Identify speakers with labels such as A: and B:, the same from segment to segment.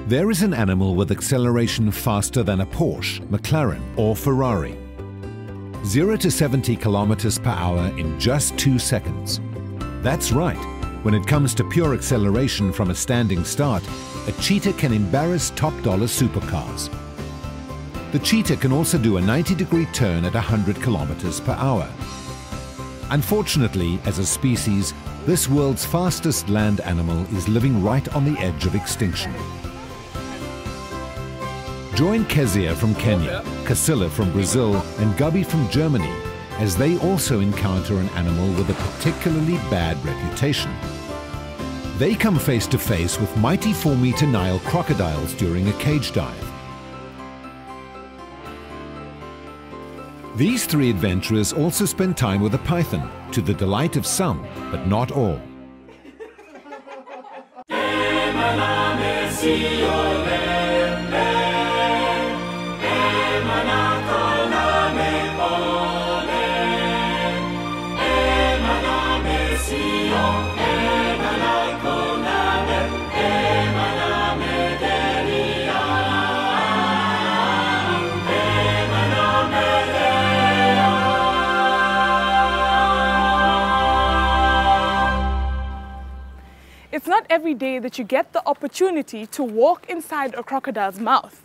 A: There is an animal with acceleration faster than a Porsche, McLaren or Ferrari. 0 to 70 kilometers per hour in just 2 seconds. That's right, when it comes to pure acceleration from a standing start, a Cheetah can embarrass top-dollar supercars. The Cheetah can also do a 90-degree turn at 100 kilometers per hour. Unfortunately, as a species, this world's fastest land animal is living right on the edge of extinction. Join Kizia'ya from Kenya, Cassela'ya from Brazil and Gabi from Germany as they also encounter an animal with a particularly bad reputation. They come face to face with mighty 4-meter Nile crocodiles during a cage dive. These 3 adventurers also spend time with a python, to the delight of some, but not all.
B: It's not every day that you get the opportunity to walk inside a crocodile's mouth.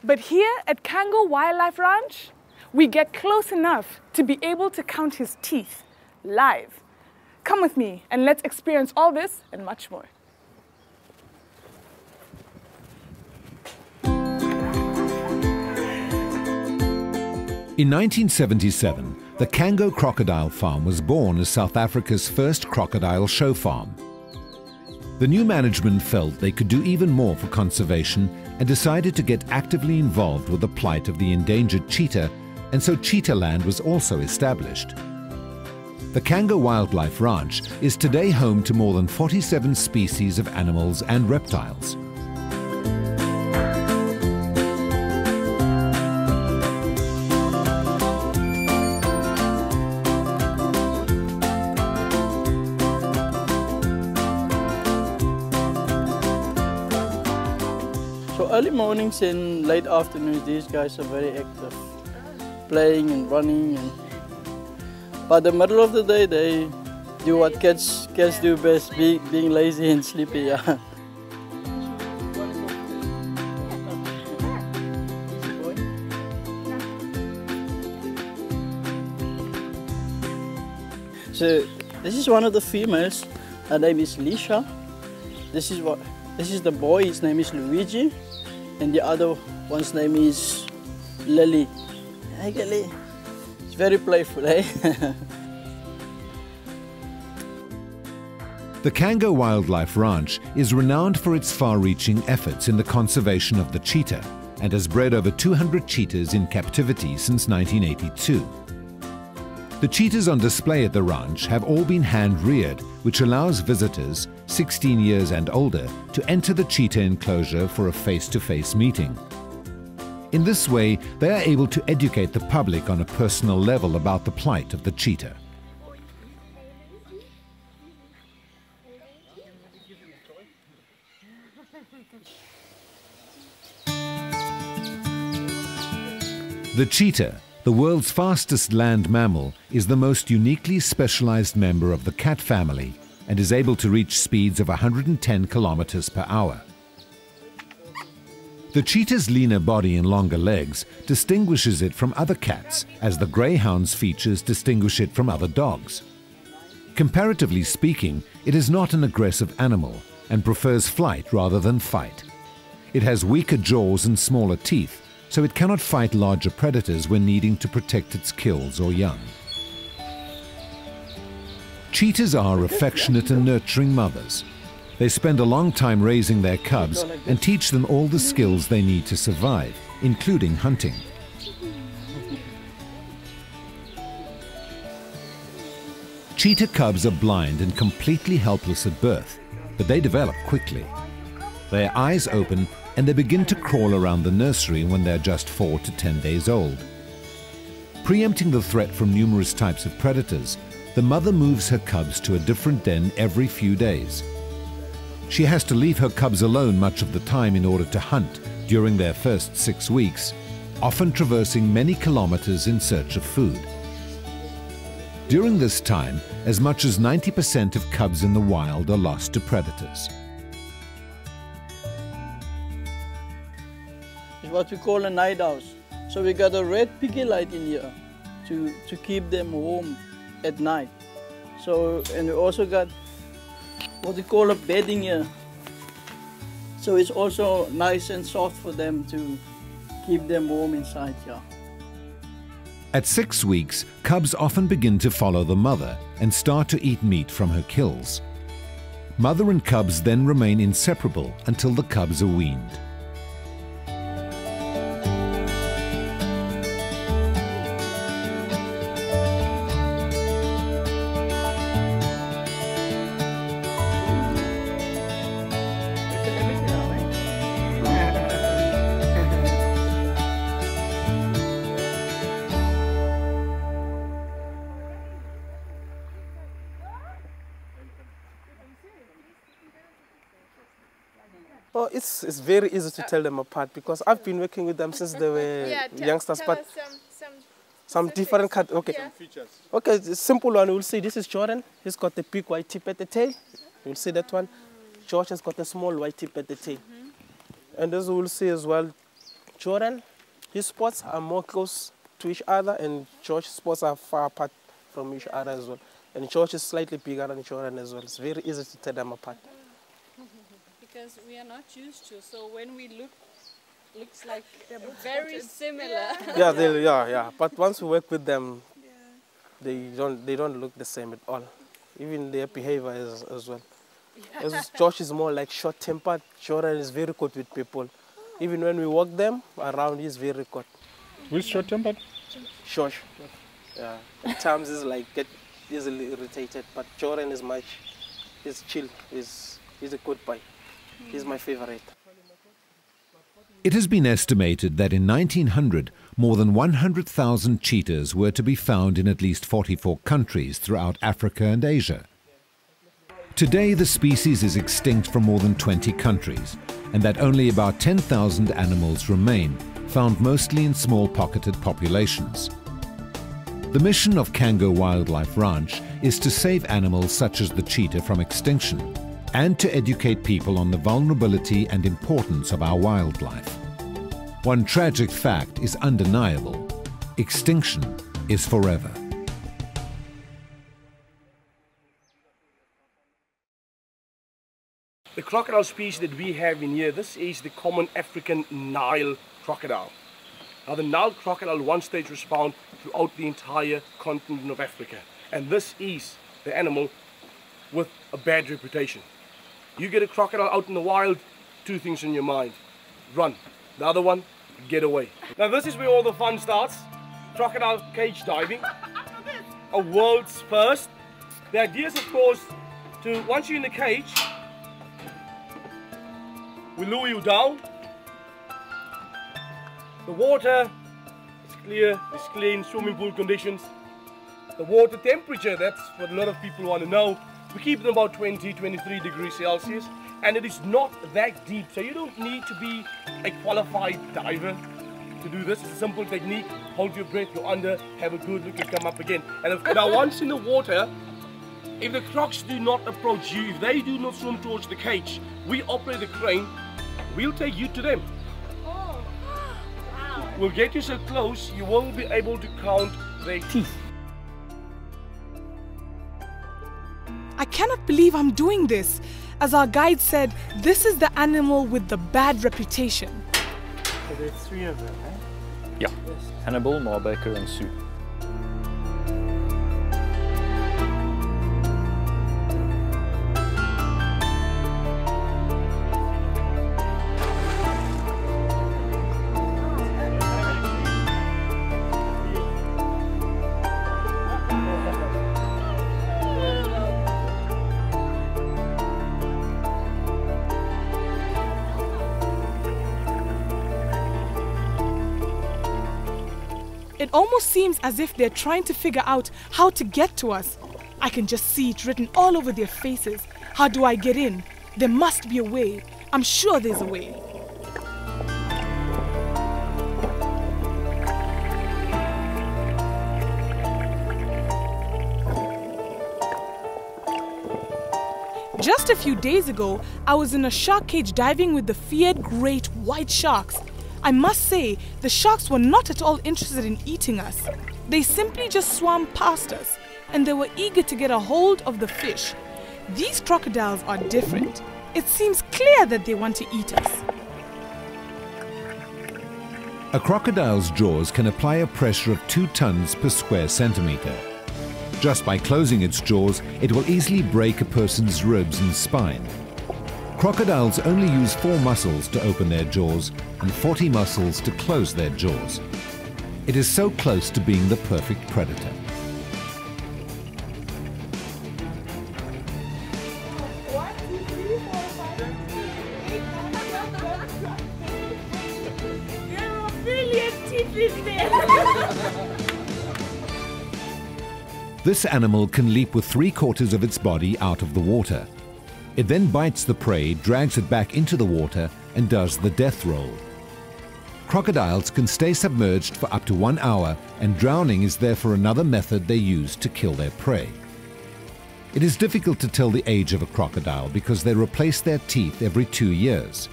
B: But here at Cango Wildlife Ranch, we get close enough to be able to count his teeth live. Come with me and let's experience all this and much more.
A: In 1977, the Cango Crocodile Farm was born as South Africa's first crocodile show farm. The new management felt they could do even more for conservation and decided to get actively involved with the plight of the endangered cheetah, and so Cheetah Land was also established. The Cango Wildlife Ranch is today home to more than 47 species of animals and reptiles.
C: So early mornings and late afternoons, these guys are very active, playing and running. By the middle of the day, they do what cats do best, being lazy and sleepy. Yeah. So this is one of the females. Her name is Lisha. This is the boy. His name is Luigi, and the other one's name is Lily. Hey, Lily. It's very playful, eh?
A: The Cango Wildlife Ranch is renowned for its far-reaching efforts in the conservation of the cheetah and has bred over 200 cheetahs in captivity since 1982. The cheetahs on display at the ranch have all been hand-reared, which allows visitors, 16 years and older, to enter the cheetah enclosure for a face-to-face meeting. In this way, they are able to educate the public on a personal level about the plight of the cheetah. The cheetah, the world's fastest land mammal, is the most uniquely specialized member of the cat family and is able to reach speeds of 110 kilometers per hour. The cheetah's leaner body and longer legs distinguishes it from other cats, as the greyhound's features distinguish it from other dogs. Comparatively speaking, it is not an aggressive animal and prefers flight rather than fight. It has weaker jaws and smaller teeth, so it cannot fight larger predators when needing to protect its kills or young. Cheetahs are affectionate and nurturing mothers. They spend a long time raising their cubs and teach them all the skills they need to survive, including hunting. Cheetah cubs are blind and completely helpless at birth, but they develop quickly. Their eyes open and they begin to crawl around the nursery when they're just 4 to 10 days old. Preempting the threat from numerous types of predators, the mother moves her cubs to a different den every few days. She has to leave her cubs alone much of the time in order to hunt during their first 6 weeks, often traversing many kilometers in search of food. During this time, as much as 90% of cubs in the wild are lost to predators.
C: It's what we call a night house. So we got a red picky light in here to keep them warm at night. So, and we also got what we call a bedding here. So it's also nice and soft for them to keep them warm inside here.
A: At 6 weeks, cubs often begin to follow the mother and start to eat meat from her kills. Mother and cubs then remain inseparable until the cubs are weaned.
D: Oh, it's very easy to tell them apart because I've been working with them since they were youngsters.
E: Tell
D: But
E: us
D: some different cut. Okay.
E: Yeah.
D: Features. Okay, the simple one. We'll see. This is Jordan. He's got the big white tip at the tail. You'll see that one. George has got a small white tip at the tail. And as we'll see as well, Jordan, his spots are more close to each other, and George's spots are far apart from each other as well. And George is slightly bigger than Jordan as well. It's very easy to tell them apart.
E: Because we are not used to, so when we looks like they're very similar.
D: Yeah. But once we work with them, they don't look the same at all. Even their behavior as well. As Josh is more like short-tempered, Jordan is very good with people. Even when we walk them around, he's very good.
F: Who's short-tempered?
D: Josh. Yeah. At times he's like get easily irritated, but Jordan is he's chill. He's a good boy. He's my favorite.
A: It has been estimated that in 1900, more than 100,000 cheetahs were to be found in at least 44 countries throughout Africa and Asia. Today, the species is extinct from more than 20 countries, and that only about 10,000 animals remain, found mostly in small pocketed populations. The mission of Cango Wildlife Ranch is to save animals such as the cheetah from extinction, and to educate people on the vulnerability and importance of our wildlife. One tragic fact is undeniable: extinction is forever.
G: The crocodile species that we have in here, this is the common African Nile crocodile. Now the Nile crocodile at one stage was found throughout the entire continent of Africa. And this is the animal with a bad reputation. You get a crocodile out in the wild, two things in your mind: run. The other one, get away. Now this is where all the fun starts. Crocodile cage diving. A world's first. The idea is, of course, to, once you're in the cage, we lower you down. The water is clear, it's clean, swimming pool conditions. The water temperature, that's what a lot of people want to know. We keep it about 20-23 degrees Celsius, and it is not that deep, so you don't need to be a qualified diver to do this. It's a simple technique. Hold your breath, go under, have a good look, and come up again. And now once in the water, if the crocs do not approach you, if they do not swim towards the cage, we operate the crane, we'll take you to them.
E: Oh, wow.
G: We'll get you so close, you won't be able to count their teeth.
B: I cannot believe I'm doing this. As our guide said, this is the animal with the bad reputation.
C: So there's 3 of them, eh?
F: Yeah. Hannibal, Marbaker and Sue.
B: It almost seems as if they're trying to figure out how to get to us. I can just see it written all over their faces. How do I get in? There must be a way. I'm sure there's a way. Just a few days ago, I was in a shark cage diving with the feared great white sharks. I must say, the sharks were not at all interested in eating us. They simply just swam past us, and they were eager to get a hold of the fish. These crocodiles are different. It seems clear that they want to eat us.
A: A crocodile's jaws can apply a pressure of 2 tons per square centimetre. Just by closing its jaws, it will easily break a person's ribs and spine. Crocodiles only use 4 muscles to open their jaws and 40 muscles to close their jaws. It is so close to being the perfect predator.
B: There are a million teeth in there.
A: This animal can leap with 3/4 of its body out of the water. It then bites the prey, drags it back into the water, and does the death roll. Crocodiles can stay submerged for up to 1 hour, and drowning is therefore another method they use to kill their prey. It is difficult to tell the age of a crocodile because they replace their teeth every 2 years.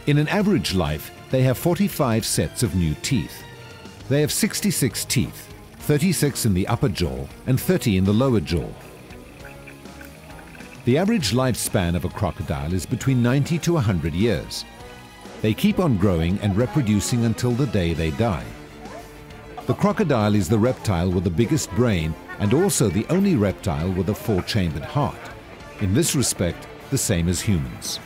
A: In an average life, they have 45 sets of new teeth. They have 66 teeth. 36 in the upper jaw and 30 in the lower jaw. The average lifespan of a crocodile is between 90 to 100 years. They keep on growing and reproducing until the day they die. The crocodile is the reptile with the biggest brain and also the only reptile with a 4-chambered heart. In this respect, the same as humans.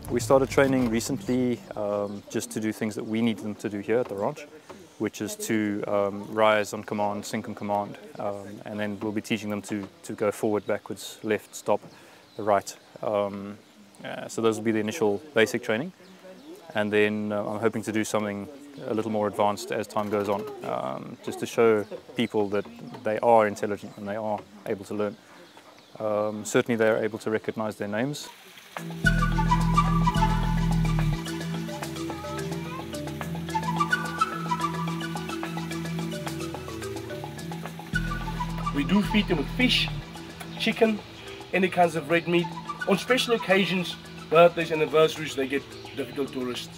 F: We started training recently just to do things that we need them to do here at the ranch, which is to rise on command, sink on command, and then we'll be teaching them to go forward, backwards, left, stop, right. So those will be the initial basic training, and then I'm hoping to do something a little more advanced as time goes on, just to show people that they are intelligent and they are able to learn. Certainly they are able to recognize their names.
G: We do feed them with fish, chicken, any kinds of red meat. On special occasions, birthdays and anniversaries, they get difficult tourists.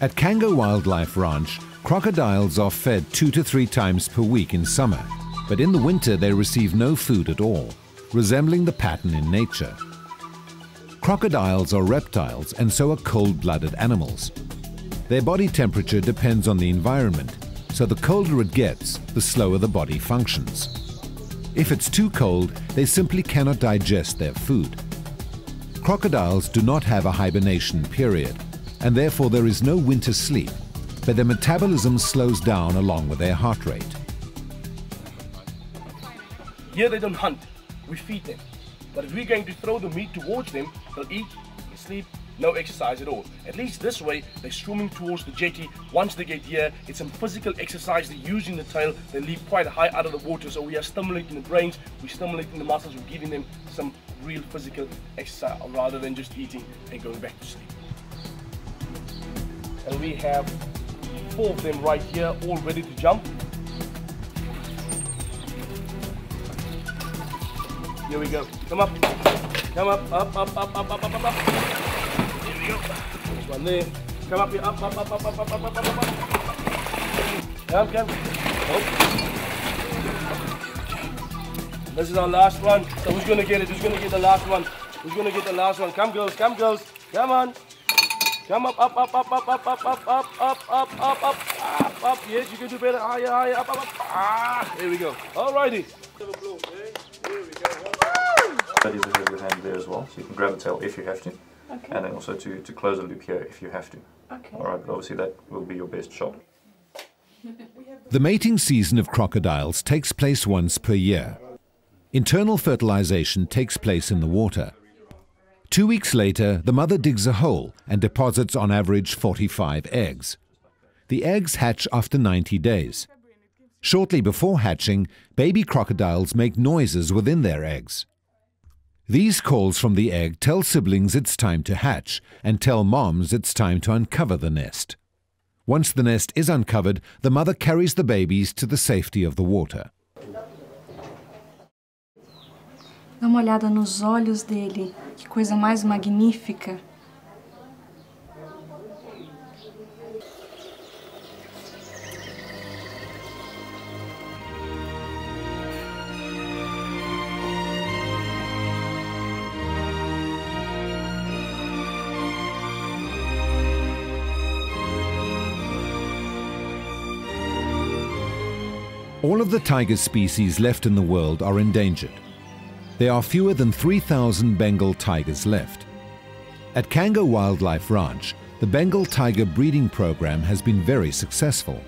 A: At Cango Wildlife Ranch, crocodiles are fed 2 to 3 times per week in summer, but in the winter they receive no food at all, resembling the pattern in nature. Crocodiles are reptiles and so are cold-blooded animals. Their body temperature depends on the environment, so the colder it gets, the slower the body functions. If it's too cold, they simply cannot digest their food. Crocodiles do not have a hibernation period, and therefore there is no winter sleep, but their metabolism slows down along with their heart rate.
G: Here they don't hunt, we feed them. But if we're going to throw the meat towards them, they'll eat, they'll sleep, no exercise at all. At least this way, they're swimming towards the jetty. Once they get here, it's some physical exercise. They're using the tail. They leap quite high out of the water. So we are stimulating the brains, we're stimulating the muscles, we're giving them some real physical exercise rather than just eating and going back to sleep. And we have 4 of them right here, all ready to jump. Here we go. Come up. Come up, up, up, up, up, up, up, up. Here we go. There's one there. Come up here, up, up, up, up, up, up, up, up, up, up. Come, come. Oh. This is our last one. So who's gonna get it? Who's gonna get the last one? Who's gonna get the last one? Come girls, come girls. Come on. Come up, up, up, up, up, up, up, up, up, up, up, up, up, up. Yes, you can do better. Higher, higher, up, up, up. There we go. Alrighty.
F: There we go. That is a good hand there as well, so you can grab the tail if you have to. Okay. And then also to close a loop here if you have to.
E: Okay.
F: Alright, but obviously that will be your best shot.
A: The mating season of crocodiles takes place once per year. Internal fertilization takes place in the water. 2 weeks later, the mother digs a hole and deposits on average 45 eggs. The eggs hatch after 90 days. Shortly before hatching, baby crocodiles make noises within their eggs. These calls from the egg tell siblings it's time to hatch and tell moms it's time to uncover the nest. Once the nest is uncovered, the mother carries the babies to the safety of the water.
H: Dá uma olhada nos olhos dele, que coisa mais magnífica.
A: All of the tiger species left in the world are endangered. There are fewer than 3,000 Bengal tigers left. At Cango Wildlife Ranch, the Bengal tiger breeding program has been very successful.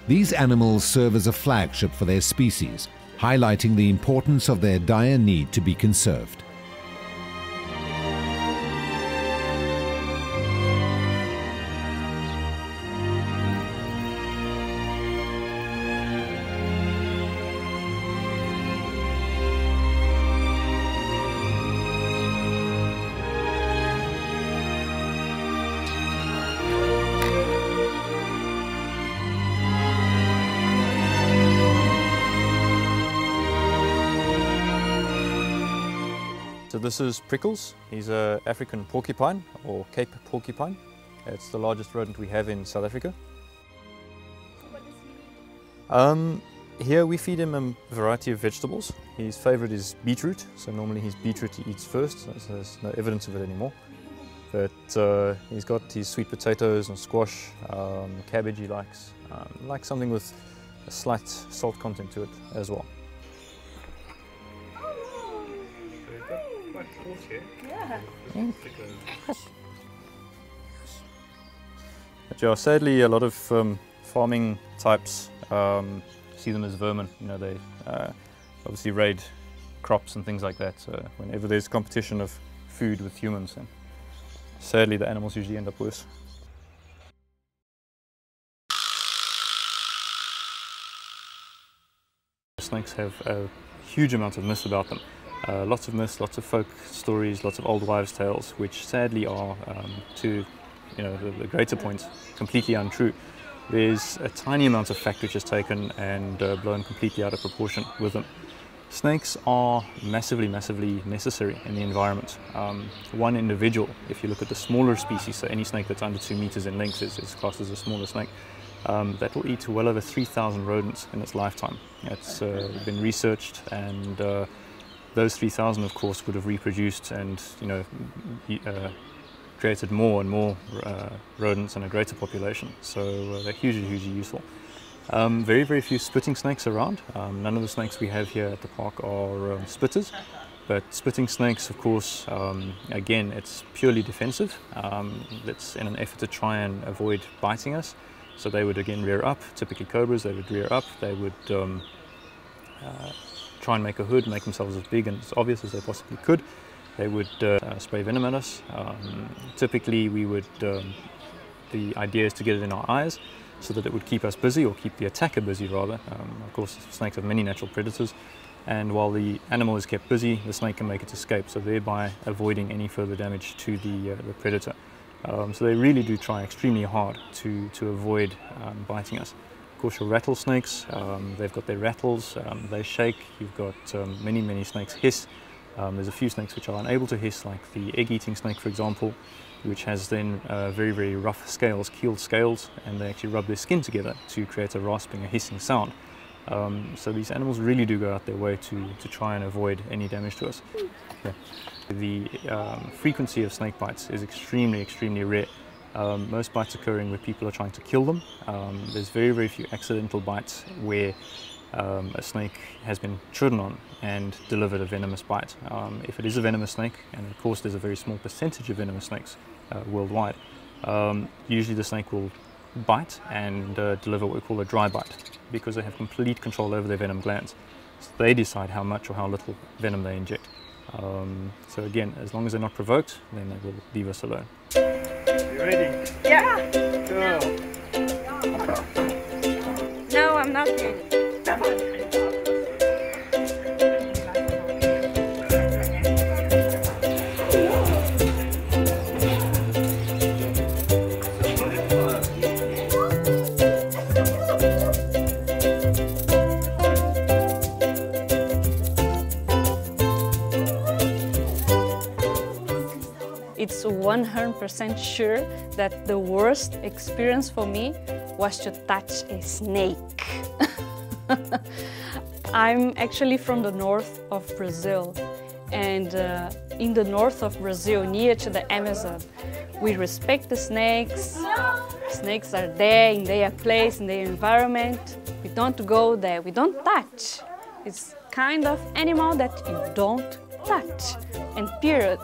A: These animals serve as a flagship for their species, highlighting the importance of their dire need to be conserved.
F: So this is Prickles. He's an African porcupine, or Cape porcupine. It's the largest rodent we have in South Africa. Here we feed him a variety of vegetables. His favorite is beetroot, so normally his beetroot he eats first, so there's no evidence of it anymore. But he's got his sweet potatoes and squash, cabbage he likes something with a slight salt content to it as well.
E: Yeah.
F: But yeah, sadly a lot of farming types see them as vermin. You know, they obviously raid crops and things like that. So whenever there's competition of food with humans, and sadly the animals usually end up worse. Snakes have a huge amount of myths about them. Lots of myths, lots of folk stories, lots of old wives' tales, which sadly are, to the greater point, completely untrue. There's a tiny amount of fact which is taken and blown completely out of proportion with them. Snakes are massively, massively necessary in the environment. One individual, if you look at the smaller species, so any snake that's under 2 meters in length is classed as a smaller snake, that will eat well over 3,000 rodents in its lifetime. It's been researched, and those 3,000, of course, would have reproduced and created more and more rodents and a greater population. So they're hugely, hugely useful. Very, very few spitting snakes around. None of the snakes we have here at the park are spitters. But spitting snakes, of course, again, it's purely defensive. It's in an effort to try and avoid biting us. So they would again rear up. Typically cobras, they would rear up. They would try and make a hood, make themselves as big and as obvious as they possibly could. They would spray venom at us. Typically we would, the idea is to get it in our eyes so that it would keep us busy, or keep the attacker busy rather. Of course, snakes have many natural predators, and while the animal is kept busy, the snake can make its escape, so thereby avoiding any further damage to the predator. So they really do try extremely hard to avoid biting us. Of course, your rattlesnakes, they've got their rattles, they shake. You've got many, many snakes hiss. There's a few snakes which are unable to hiss, like the egg-eating snake, for example, which has then very, very rough scales, keeled scales, and they actually rub their skin together to create a rasping, a hissing sound. So these animals really do go out their way to try and avoid any damage to us. Yeah. The frequency of snake bites is extremely, extremely rare. Most bites occurring where people are trying to kill them. There's very, very few accidental bites where a snake has been trodden on and delivered a venomous bite. If it is a venomous snake, and of course there's a very small percentage of venomous snakes worldwide, usually the snake will bite and deliver what we call a dry bite, because they have complete control over their venom glands. So they decide how much or how little venom they inject. So again, as long as they're not provoked, then they will leave us alone.
G: You ready?
E: Yeah.
G: Go.
E: No, I'm not ready. It's 100% sure that the worst experience for me was to touch a snake. I'm actually from the north of Brazil, and in the north of Brazil, near to the Amazon, we respect the snakes. Snakes are there in their place, in their environment. We don't go there, we don't touch. It's kind of animal that you don't touch, and period.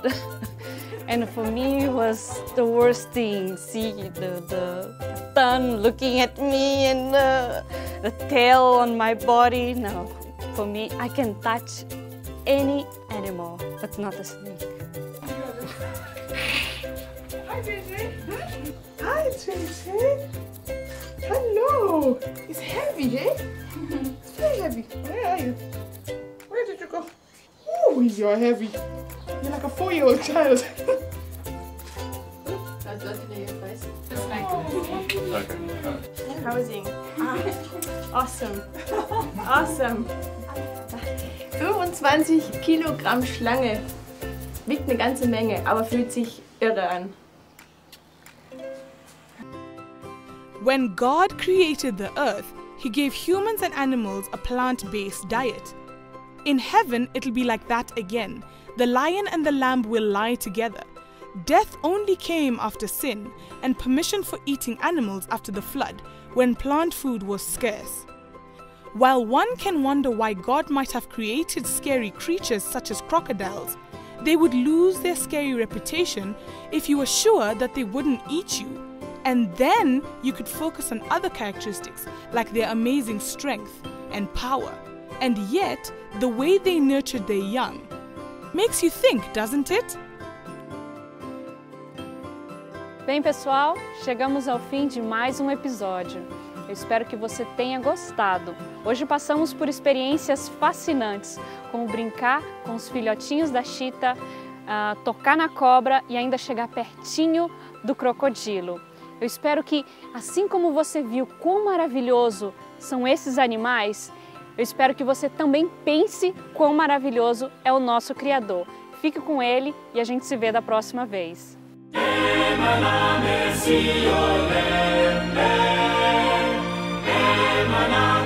E: And for me, it was the worst thing. See the tongue looking at me and the tail on my body. No, for me, I can touch any animal, but not a snake.
B: Hi, JJ. Hi, JJ. Hello. It's heavy, eh? It's very heavy. Where are you? Where did you go? Oh, you're heavy. You're like a 4-year-old child.
I: Housing. Awesome. Awesome. 25 Kilogramm Schlange. Wiegt eine ganze Menge, aber fühlt sich irre an.
B: When God created the earth, He gave humans and animals a plant-based diet. In heaven, it'll be like that again. The lion and the lamb will lie together. Death only came after sin, and permission for eating animals after the flood, when plant food was scarce. While one can wonder why God might have created scary creatures such as crocodiles, they would lose their scary reputation if you were sure that they wouldn't eat you. And then you could focus on other characteristics like their amazing strength and power, and yet the way they nurtured their young. Makes you think, doesn't it?
E: Bem, pessoal, chegamos ao fim de mais um episódio. Eu espero que você tenha gostado. Hoje passamos por experiências fascinantes, como brincar com os filhotinhos da Chita, tocar na cobra e ainda chegar pertinho do crocodilo. Eu espero que, assim como você viu quão maravilhoso são esses animais, eu espero que você também pense quão maravilhoso é o nosso Criador. Fique com Ele e a gente se vê da próxima vez.
J: Emana